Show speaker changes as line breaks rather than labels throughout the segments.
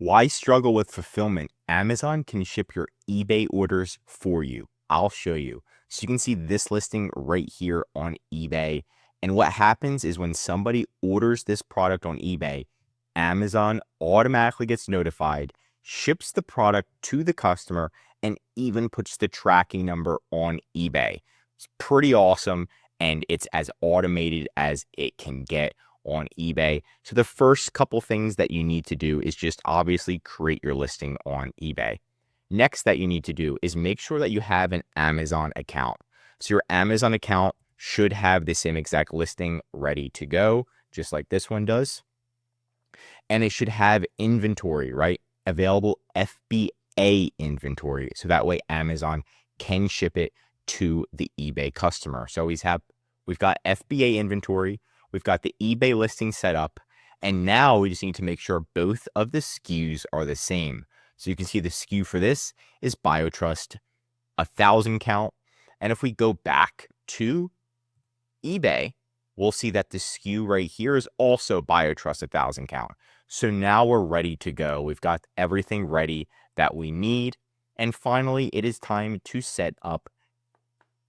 Why struggle with fulfillment? Amazon can ship your eBay orders for you. I'll show you. So you can see this listing right here on eBay. And what happens is when somebody orders this product on eBay, Amazon automatically gets notified, ships the product to the customer, and even puts the tracking number on eBay. It's pretty awesome, and it's as automated as it can get on eBay. So the first couple things that you need to do is just obviously create your listing on eBay. Next that you need to do is make sure that you have an Amazon account. So your Amazon account should have the same exact listing ready to go, just like this one does. And it should have inventory, right? Available FBA inventory. So that way Amazon can ship it to the eBay customer. So we've got FBA inventory. We've got the eBay listing set up, and now we just need to make sure both of the SKUs are the same. So you can see the SKU for this is BioTrust 1000 count. And if we go back to eBay, we'll see that the SKU right here is also BioTrust 1000 count. So now we're ready to go. We've got everything ready that we need. And finally, it is time to set up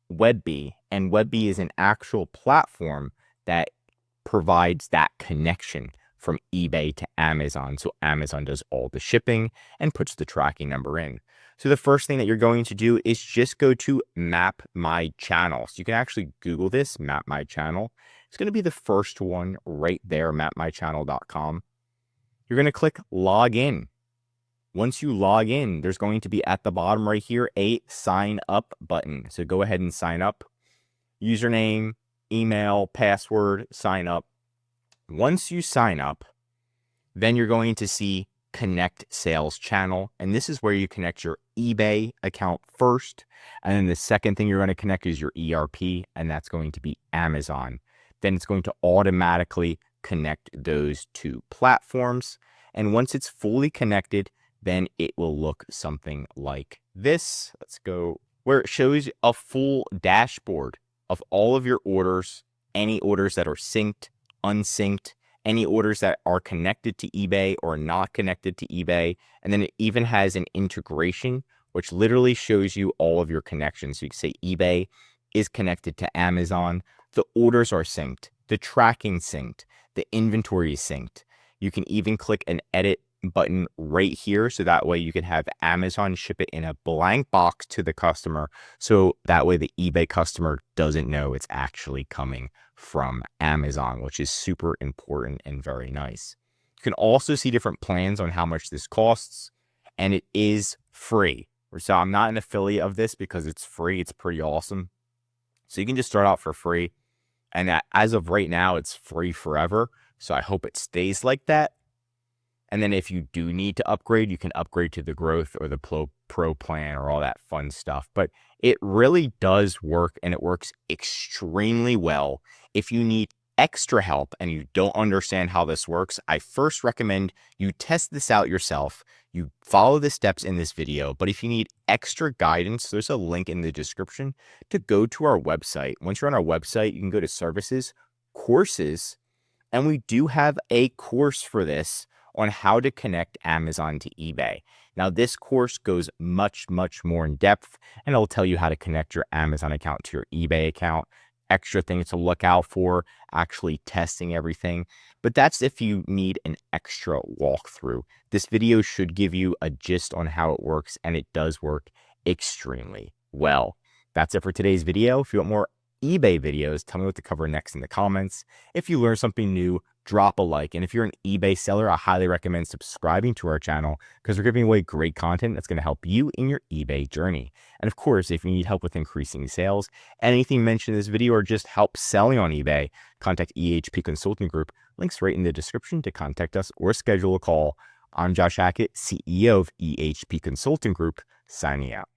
Webee. And Webee is an actual platform that provides that connection from eBay to Amazon. So Amazon does all the shipping and puts the tracking number in. So the first thing that you're going to do is just go to Map My Channel. So you can actually Google this, Map My Channel. It's going to be the first one right there, mapmychannel.com. You're going to click Log In. Once you log in, there's going to be at the bottom right here a sign up button. So go ahead and sign up. Username, email, password, sign up. Once you sign up, then you're going to see Connect Sales Channel. And this is where you connect your eBay account first. And then the second thing you're going to connect is your ERP, and that's going to be Amazon. Then it's going to automatically connect those two platforms. And once it's fully connected, then it will look something like this. Let's go where it shows a full dashboard of all of your orders, any orders that are synced, unsynced, any orders that are connected to eBay or not connected to eBay. And then it even has an integration, which literally shows you all of your connections. So you can say eBay is connected to Amazon. The orders are synced, the tracking synced, the inventory is synced. You can even click an edit button right here. So that way you can have Amazon ship it in a blank box to the customer. So that way the eBay customer doesn't know it's actually coming from Amazon, which is super important and very nice. You can also see different plans on how much this costs, and it is free. So I'm not an affiliate of this because it's free. It's pretty awesome. So you can just start out for free. And as of right now, it's free forever. So I hope it stays like that. And then if you do need to upgrade, you can upgrade to the growth or the pro plan or all that fun stuff. But it really does work, and it works extremely well. If you need extra help and you don't understand how this works, I first recommend you test this out yourself. You follow the steps in this video. But if you need extra guidance, there's a link in the description to go to our website. Once you're on our website, you can go to services, courses, and we do have a course for this on how to connect Amazon to eBay. Now, this course goes much, much more in depth, and it'll tell you how to connect your Amazon account to your eBay account, extra things to look out for, actually testing everything. But that's if you need an extra walkthrough. This video should give you a gist on how it works, and it does work extremely well. That's it for today's video. If you want more eBay videos, tell me what to cover next in the comments. If you learned something new, drop a like. And if you're an eBay seller, I highly recommend subscribing to our channel because we're giving away great content that's going to help you in your eBay journey. And of course, if you need help with increasing sales, anything mentioned in this video, or just help selling on eBay, contact EHP Consulting Group. Links right in the description to contact us or schedule a call. I'm Josh Hackett, CEO of EHP Consulting Group, signing out.